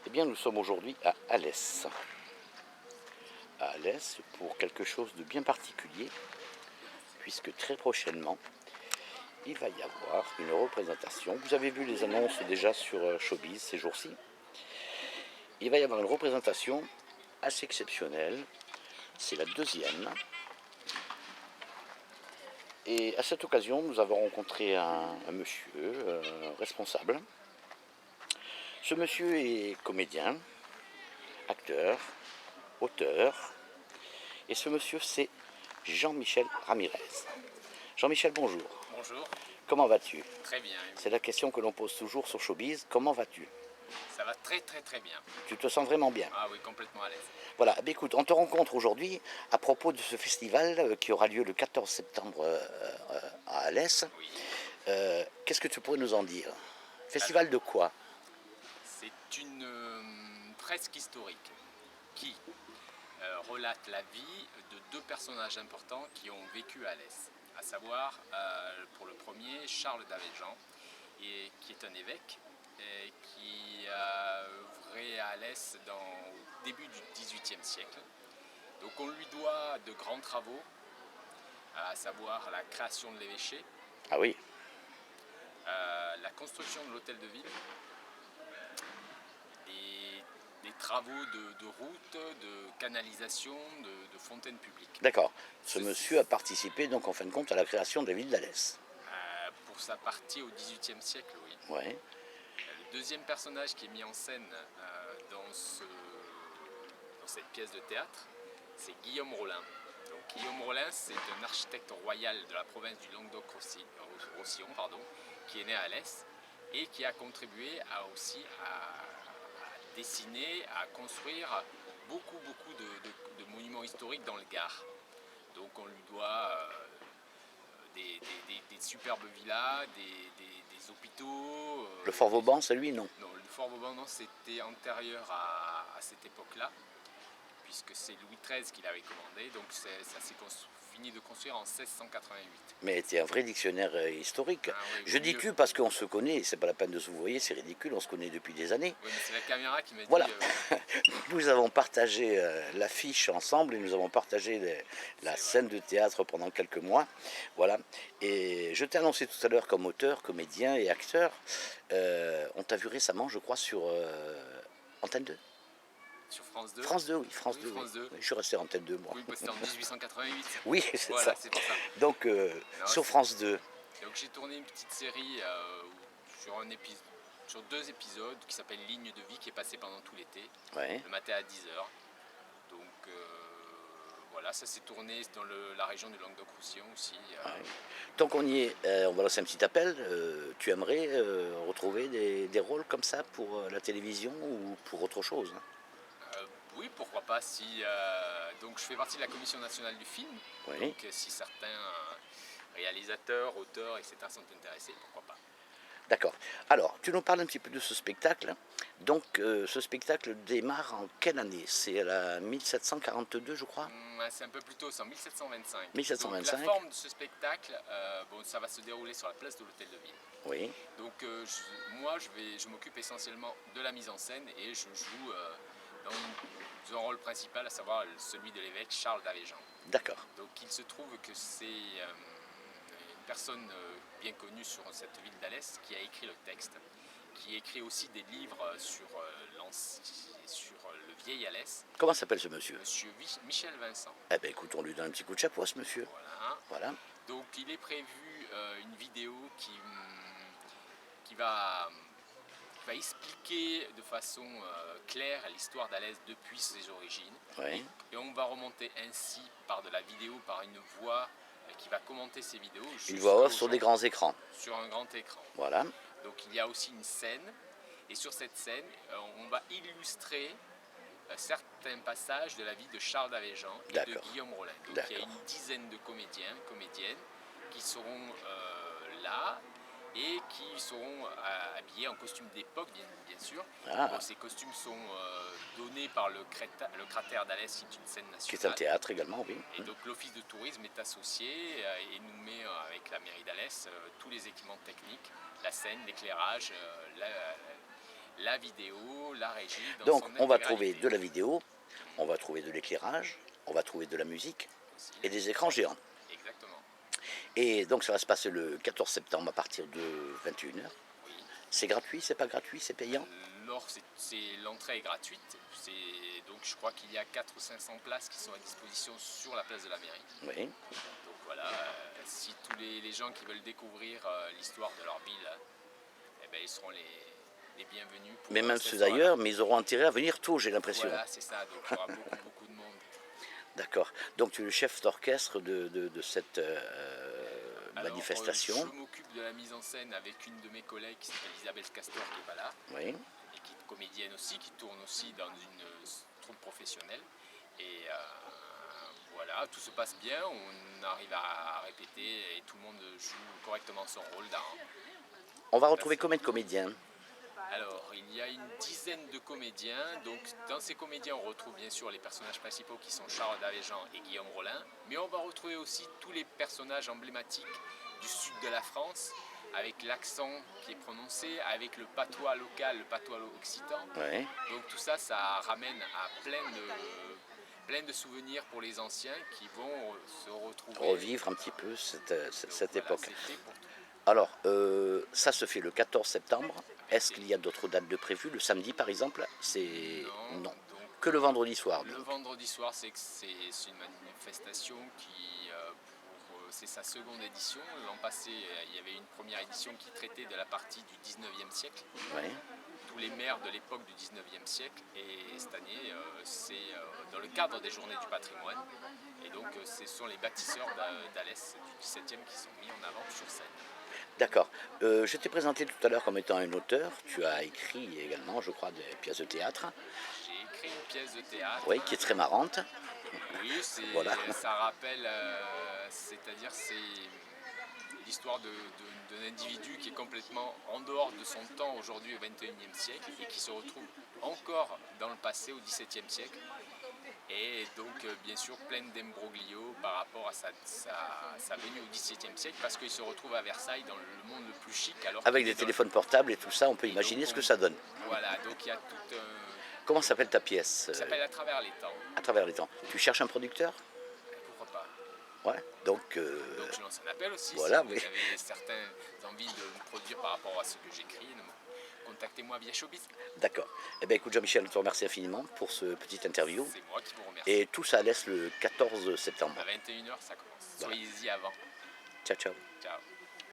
Eh bien, nous sommes aujourd'hui à Alès. À Alès pour quelque chose de bien particulier, puisque très prochainement, il va y avoir une représentation. Vous avez vu les annonces déjà sur Showbiz ces jours-ci. Il va y avoir une représentation assez exceptionnelle. C'est la deuxième. Et à cette occasion, nous avons rencontré un monsieur responsable. Ce monsieur est comédien, acteur, auteur. Et ce monsieur, c'est Jean-Michel Ramirez. Jean-Michel, bonjour. Bonjour. Comment vas-tu? Très bien. C'est la question que l'on pose toujours sur Showbiz. Comment vas-tu? Ça va très bien. Tu te sens vraiment bien? Ah oui, complètement à l'aise. Voilà, eh bien, écoute, on te rencontre aujourd'hui à propos de ce festival qui aura lieu le 14 septembre à Alès. Oui. Qu'est-ce que tu pourrais nous en dire? Festival de quoi? C'est une fresque historique qui relate la vie de deux personnages importants qui ont vécu à Alès. À savoir, pour le premier, Charles d'Avéjan, qui est un évêque et qui a œuvré à Alès au début du XVIIIe siècle. Donc on lui doit de grands travaux, à savoir la création de l'évêché, Ah oui, la construction de l'hôtel de ville, des travaux de routes, de canalisation, de fontaines publiques. d'accord. Ce monsieur a participé donc en fin de compte à la création de la ville d'Alès. Pour sa partie au XVIIIe siècle, oui. Ouais. Le deuxième personnage qui est mis en scène dans cette pièce de théâtre, c'est Guillaume Rollin. Donc, Guillaume Rollin, c'est un architecte royal de la province du Languedoc-Roussillon, qui est né à Alès et qui a contribué aussi à dessiner, à construire beaucoup de monuments historiques dans le Gard. Donc on lui doit des superbes villas, des hôpitaux. Le Fort Vauban, c'est lui, non? Non, le Fort Vauban, non, c'était antérieur à cette époque-là, puisque c'est Louis XIII qui l'avait commandé, donc ça s'est fini de construire en 1688. Mais tu es un vrai dictionnaire historique. Ah, oui, Je dis tu parce qu'on se connaît, c'est pas la peine de se vous voyez, c'est ridicule, on se connaît depuis des années. Oui, mais c'est la caméra qui m'a dit... Voilà, nous avons partagé l'affiche ensemble et nous avons partagé la scène de théâtre pendant quelques mois. Voilà, et je t'ai annoncé tout à l'heure comme auteur, comédien et acteur. On t'a vu récemment, je crois, sur Antenne 2. Sur France 2. France 2, oui, France Oui, 2. France 2. Oui. Je suis resté à Antenne 2, moi. Oui, c'était en 1888. Oui, c'est voilà, ça. c'est pour ça. Donc, Non, sur France 2. Donc j'ai tourné une petite série sur 2 épisodes qui s'appelle Ligne de vie, qui est passé pendant tout l'été, Ouais. le matin à 10h. Donc voilà, ça s'est tourné dans la région du Languedoc-Roussillon aussi. Ouais. Tant qu'on y est, on va lancer un petit appel. Tu aimerais retrouver des rôles comme ça pour la télévision ou pour autre chose, hein? Oui, pourquoi pas. Donc je fais partie de la Commission nationale du film. Oui. Donc si certains réalisateurs, auteurs, etc. sont intéressés, pourquoi pas. D'accord. Alors, tu nous parles un petit peu de ce spectacle. Donc, ce spectacle démarre en quelle année? C'est à la 1742, je crois. C'est un peu plus tôt, c'est en 1725. 1725. Donc, la forme de ce spectacle, ça va se dérouler sur la place de l'Hôtel de Ville. Oui. Donc, je m'occupe essentiellement de la mise en scène et je joue dans un rôle principal, à savoir celui de l'évêque Charles d'Avéjan. D'accord. Donc, il se trouve que c'est une personne bien connue sur cette ville d'Alès qui a écrit le texte, qui écrit aussi des livres sur le vieil Alès. Comment s'appelle ce monsieur? Monsieur Michel Vincent. Eh bien, écoute, on lui donne un petit coup de chapeau à ce monsieur. Voilà. Donc, il est prévu une vidéo qui va expliquer de façon claire l'histoire d'Alès depuis ses origines. Oui. Et on va remonter ainsi par de la vidéo, par une voix qui va commenter ces vidéos. Une voix off sur des grands écrans. Sur un grand écran. Voilà. Donc il y a aussi une scène, et sur cette scène, on va illustrer certains passages de la vie de Charles d'Avéjan et de Guillaume Rollin. Donc il y a une dizaine de comédiens, comédiennes qui seront là et qui seront habillés en costume d'époque, bien sûr. Donc, ces costumes sont donnés par le cratère d'Alès, qui est une scène nationale. Qui est un théâtre également, oui. Et donc l'office de tourisme est associé et nous met avec la mairie d'Alès tous les équipements techniques, la scène, l'éclairage, la vidéo, la régie. Dans Donc son on va intégralité. trouver de la vidéo, on va trouver de l'éclairage, on va trouver de la musique Aussi. et des écrans géants. Exactement. Et donc ça va se passer le 14 septembre à partir de 21h. Oui. C'est gratuit, c'est pas gratuit, c'est payant? L'entrée est gratuite. Donc je crois qu'il y a 400 ou 500 places qui sont à disposition sur la place de la mairie. Oui. Donc voilà, si tous les gens qui veulent découvrir l'histoire de leur ville, eh ben, ils seront les bienvenus. Mais même ce ceux soir-là. d'ailleurs, mais ils auront intérêt à venir tôt, j'ai l'impression. Voilà, c'est ça. Donc il y aura beaucoup de monde. D'accord. Donc tu es le chef d'orchestre de cette Alors, manifestation. je m'occupe de la mise en scène avec une de mes collègues qui s'appelle Isabelle Castor, qui n'est pas là, Oui. et qui est comédienne aussi, qui tourne aussi dans une troupe professionnelle. Et voilà, tout se passe bien, on arrive à répéter et tout le monde joue correctement son rôle. On va retrouver combien de comédiens? Alors, il y a une dizaine de comédiens. Donc, dans ces comédiens, on retrouve bien sûr les personnages principaux qui sont Charles Davéjean et Guillaume Rollin. Mais on va retrouver aussi tous les personnages emblématiques du sud de la France, avec l'accent qui est prononcé, avec le patois local, le patois occitan. Oui. Donc tout ça, ça ramène à plein de souvenirs pour les anciens qui vont se retrouver. Revivre un petit peu cette Voilà, époque. c'est fait pour tout. Alors, ça se fait le 14 septembre. Est-ce qu'il y a d'autres dates de prévues? Le samedi, par exemple? C'est non. Donc, Que le vendredi soir. le Donc. vendredi soir, c'est une manifestation qui, c'est sa seconde édition. L'an passé, il y avait une première édition qui traitait de la partie du 19e siècle. Oui. Tous les maires de l'époque du 19e siècle. Et cette année, c'est dans le cadre des Journées du patrimoine. Et donc, ce sont les bâtisseurs d'Alès du 17e qui sont mis en avant sur scène. D'accord. Je t'ai présenté tout à l'heure comme étant un auteur. Tu as écrit également, je crois, des pièces de théâtre. J'ai écrit une pièce de théâtre. Oui, qui est très marrante. Oui, Voilà. Ça rappelle, c'est-à-dire c'est l'histoire d'un individu qui est complètement en dehors de son temps aujourd'hui au 21e siècle et qui se retrouve encore dans le passé au 17e siècle. Et donc bien sûr plein d'imbroglio par rapport à sa venue au XVIIe siècle parce qu'il se retrouve à Versailles dans le monde le plus chic. Avec des téléphones portables et tout ça, on peut imaginer ce que ça donne. Voilà, donc il y a tout un... Comment s'appelle ta pièce? Ça s'appelle À travers les temps. À travers les temps. Tu cherches un producteur? Pourquoi pas? Ouais. Donc je lance un appel aussi. voilà, Si vous avez certaines envies de me produire par rapport à ce que j'écris, contactez-moi via Showbiz. D'accord. Eh bien écoute Jean-Michel, je te remercie infiniment pour ce petit interview. C'est moi qui vous remercie. Et tout ça laisse le 14 septembre. À 21h, ça commence. Soyez-y avant. Ciao, ciao. Ciao.